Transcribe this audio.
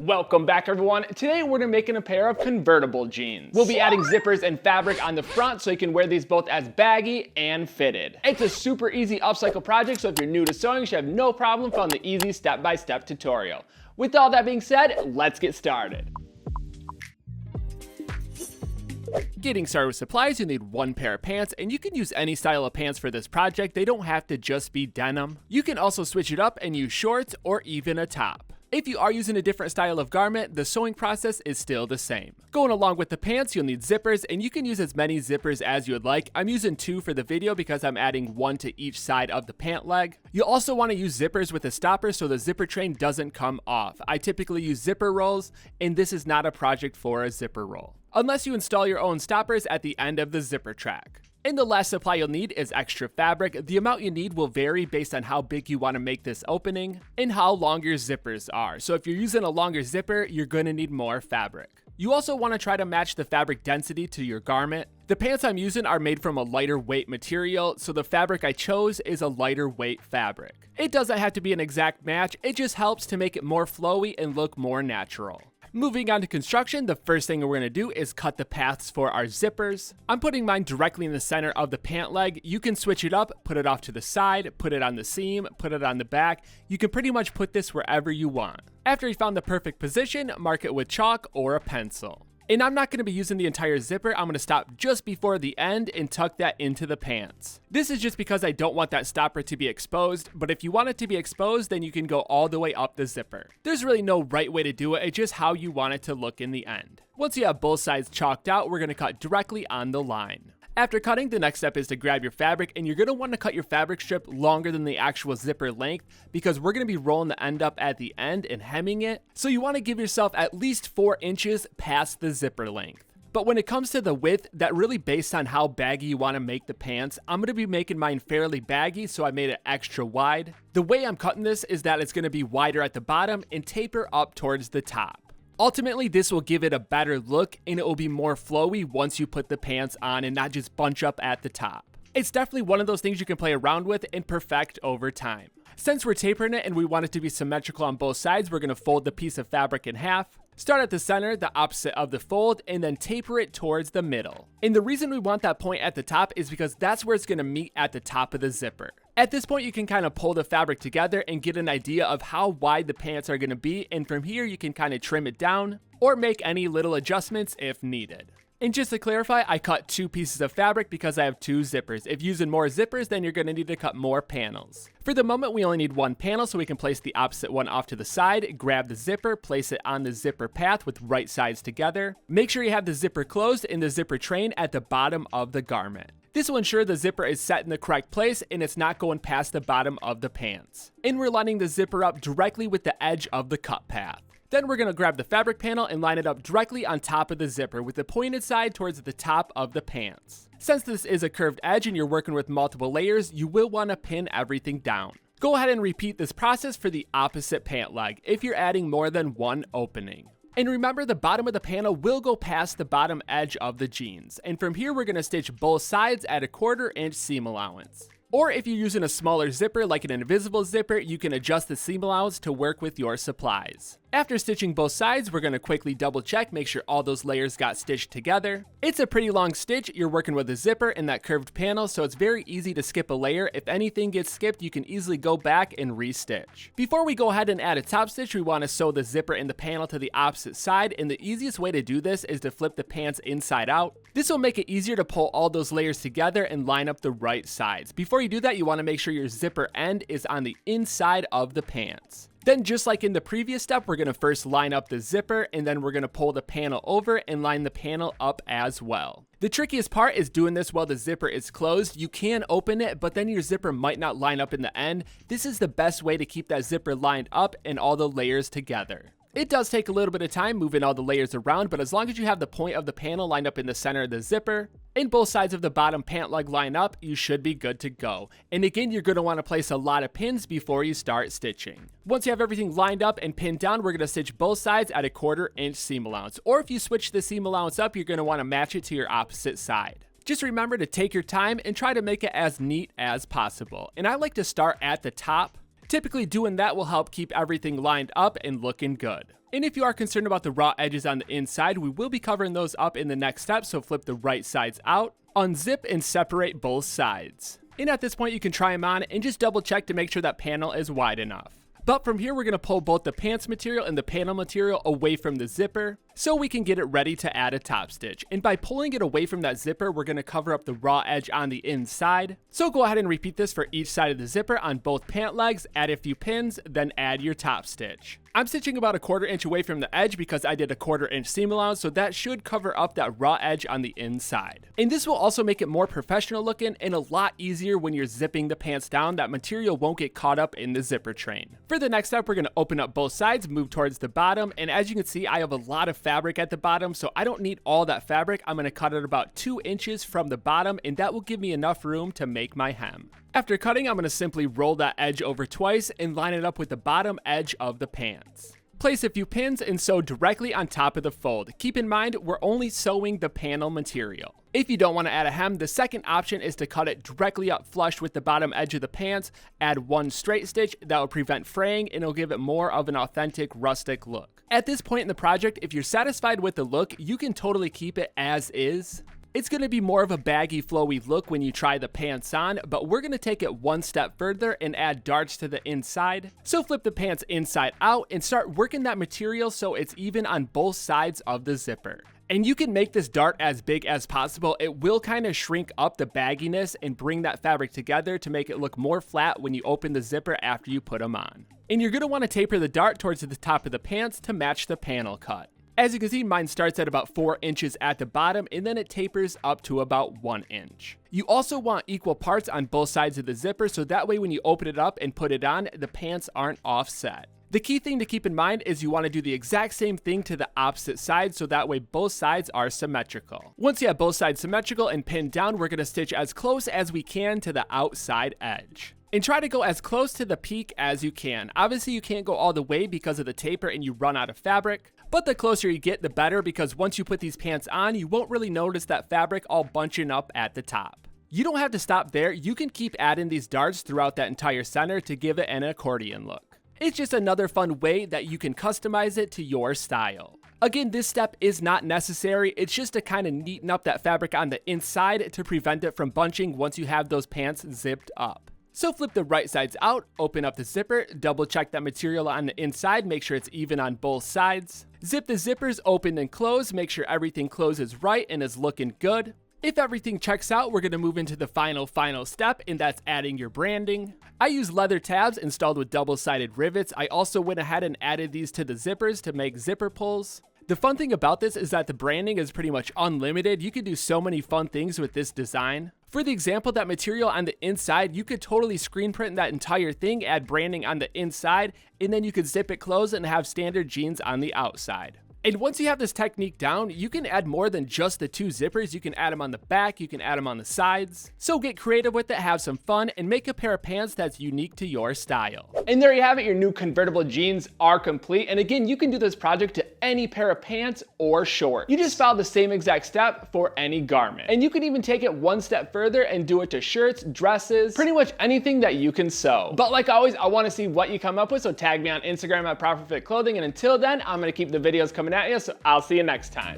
Welcome back everyone. Today we're making a pair of convertible jeans. We'll be adding zippers and fabric on the front so you can wear these both as baggy and fitted. It's a super easy upcycle project, so if you're new to sewing, you should have no problem following the easy step-by-step tutorial. With all that being said, let's get started. Getting started with supplies, you need one pair of pants, and you can use any style of pants for this project. They don't have to just be denim. You can also switch it up and use shorts or even a top. If you are using a different style of garment, the sewing process is still the same. Going along with the pants, you'll need zippers, and you can use as many zippers as you would like. I'm using 2 for the video because I'm adding 1 to each side of the pant leg. You'll also want to use zippers with a stopper so the zipper train doesn't come off. I typically use zipper rolls, and this is not a project for a zipper roll, unless you install your own stoppers at the end of the zipper track. And the last supply you'll need is extra fabric. The amount you need will vary based on how big you want to make this opening and how long your zippers are. So if you're using a longer zipper, you're going to need more fabric. You also want to try to match the fabric density to your garment. The pants I'm using are made from a lighter weight material, so the fabric I chose is a lighter weight fabric. It doesn't have to be an exact match, it just helps to make it more flowy and look more natural. Moving on to construction, the first thing we're going to do is cut the paths for our zippers. I'm putting mine directly in the center of the pant leg. You can switch it up, put it off to the side, put it on the seam, put it on the back. You can pretty much put this wherever you want. After you found the perfect position, mark it with chalk or a pencil. And I'm not going to be using the entire zipper. I'm going to stop just before the end and tuck that into the pants. This is just because I don't want that stopper to be exposed, but if you want it to be exposed, then you can go all the way up the zipper. There's really no right way to do it, it's just how you want it to look in the end. Once you have both sides chalked out, we're going to cut directly on the line. After cutting, the next step is to grab your fabric, and you're going to want to cut your fabric strip longer than the actual zipper length because we're going to be rolling the end up at the end and hemming it. So you want to give yourself at least 4 inches past the zipper length. But when it comes to the width, that really based on how baggy you want to make the pants. I'm going to be making mine fairly baggy, so I made it extra wide. The way I'm cutting this is that it's going to be wider at the bottom and taper up towards the top. Ultimately, this will give it a better look and it will be more flowy once you put the pants on and not just bunch up at the top. It's definitely one of those things you can play around with and perfect over time. Since we're tapering it and we want it to be symmetrical on both sides, we're going to fold the piece of fabric in half. Start at the center, the opposite of the fold, and then taper it towards the middle. And the reason we want that point at the top is because that's where it's going to meet at the top of the zipper. At this point, you can kind of pull the fabric together and get an idea of how wide the pants are going to be, and from here you can kind of trim it down or make any little adjustments if needed. And just to clarify, I cut 2 pieces of fabric because I have 2 zippers. If using more zippers, then you're going to need to cut more panels. For the moment, we only need 1 panel, so we can place the opposite one off to the side, grab the zipper, place it on the zipper path with right sides together. Make sure you have the zipper closed and the zipper train at the bottom of the garment. This will ensure the zipper is set in the correct place and it's not going past the bottom of the pants. And we're lining the zipper up directly with the edge of the cut path. Then we're going to grab the fabric panel and line it up directly on top of the zipper with the pointed side towards the top of the pants. Since this is a curved edge and you're working with multiple layers, you will want to pin everything down. Go ahead and repeat this process for the opposite pant leg if you're adding more than 1 opening. And remember, the bottom of the panel will go past the bottom edge of the jeans. And from here, we're going to stitch both sides at a 1/4 inch seam allowance. Or if you're using a smaller zipper like an invisible zipper, you can adjust the seam allowance to work with your supplies. After stitching both sides, we're going to quickly double check, make sure all those layers got stitched together. It's a pretty long stitch. You're working with a zipper and that curved panel, so it's very easy to skip a layer. If anything gets skipped, you can easily go back and restitch. Before we go ahead and add a top stitch, we want to sew the zipper and the panel to the opposite side, and the easiest way to do this is to flip the pants inside out. This will make it easier to pull all those layers together and line up the right sides. Before you do that, you want to make sure your zipper end is on the inside of the pants. Then just like in the previous step, we're going to first line up the zipper and then we're going to pull the panel over and line the panel up as well. The trickiest part is doing this while the zipper is closed. You can open it, but then your zipper might not line up in the end. This is the best way to keep that zipper lined up and all the layers together. It does take a little bit of time moving all the layers around, but as long as you have the point of the panel lined up in the center of the zipper and both sides of the bottom pant leg line up, you should be good to go. And again, you're going to want to place a lot of pins before you start stitching. Once you have everything lined up and pinned down, we're going to stitch both sides at a 1/4 inch seam allowance. Or if you switch the seam allowance up, you're going to want to match it to your opposite side. Just remember to take your time and try to make it as neat as possible. And I like to start at the top. Typically doing that will help keep everything lined up and looking good. And if you are concerned about the raw edges on the inside, we will be covering those up in the next step, so flip the right sides out, unzip and separate both sides. And at this point you can try them on and just double check to make sure that panel is wide enough. But from here we're going to pull both the pants material and the panel material away from the zipper so we can get it ready to add a top stitch. And by pulling it away from that zipper, we're going to cover up the raw edge on the inside. So go ahead and repeat this for each side of the zipper on both pant legs, add a few pins, then add your top stitch. I'm stitching about a 1/4 inch away from the edge because I did a 1/4 inch seam allowance, so that should cover up that raw edge on the inside. And this will also make it more professional looking and a lot easier when you're zipping the pants down. That material won't get caught up in the zipper train. For the next step, we're going to open up both sides, move towards the bottom, and as you can see, I have a lot of fabric at the bottom, so I don't need all that fabric. I'm going to cut it about 2 inches from the bottom, and that will give me enough room to make my hem. After cutting, I'm going to simply roll that edge over twice and line it up with the bottom edge of the pants. Place a few pins and sew directly on top of the fold. Keep in mind, we're only sewing the panel material. If you don't want to add a hem, the second option is to cut it directly up flush with the bottom edge of the pants, add 1 straight stitch that will prevent fraying and it'll give it more of an authentic rustic look. At this point in the project, if you're satisfied with the look, you can totally keep it as is. It's going to be more of a baggy, flowy look when you try the pants on, but we're going to take it one step further and add darts to the inside. So flip the pants inside out and start working that material so it's even on both sides of the zipper. And you can make this dart as big as possible. It will kind of shrink up the bagginess and bring that fabric together to make it look more flat when you open the zipper after you put them on. And you're going to want to taper the dart towards the top of the pants to match the panel cut. As you can see, mine starts at about 4 inches at the bottom and then it tapers up to about 1 inch. You also want equal parts on both sides of the zipper so that way when you open it up and put it on, the pants aren't offset. The key thing to keep in mind is you want to do the exact same thing to the opposite side so that way both sides are symmetrical. Once you have both sides symmetrical and pinned down, we're going to stitch as close as we can to the outside edge. And try to go as close to the peak as you can. Obviously you can't go all the way because of the taper and you run out of fabric, but the closer you get the better because once you put these pants on, you won't really notice that fabric all bunching up at the top. You don't have to stop there, you can keep adding these darts throughout that entire center to give it an accordion look. It's just another fun way that you can customize it to your style. Again, this step is not necessary, it's just to kind of neaten up that fabric on the inside to prevent it from bunching once you have those pants zipped up. So flip the right sides out, open up the zipper, double check that material on the inside, make sure it's even on both sides. Zip the zippers open and close, make sure everything closes right and is looking good. If everything checks out, we're going to move into the final step, and that's adding your branding. I use leather tabs installed with double-sided rivets. I also went ahead and added these to the zippers to make zipper pulls. The fun thing about this is that the branding is pretty much unlimited. You can do so many fun things with this design. For the example, that material on the inside, you could totally screen print that entire thing, add branding on the inside, and then you could zip it closed and have standard jeans on the outside. And once you have this technique down, you can add more than just the 2 zippers. You can add them on the back, you can add them on the sides. So get creative with it, have some fun, and make a pair of pants that's unique to your style. And there you have it, your new convertible jeans are complete. And again, you can do this project to any pair of pants or shorts. You just follow the same exact step for any garment. And you can even take it one step further and do it to shirts, dresses, pretty much anything that you can sew. But like always, I want to see what you come up with, so tag me on Instagram at Properfit Clothing. And until then, I'm going to keep the videos coming at you, so I'll see you next time.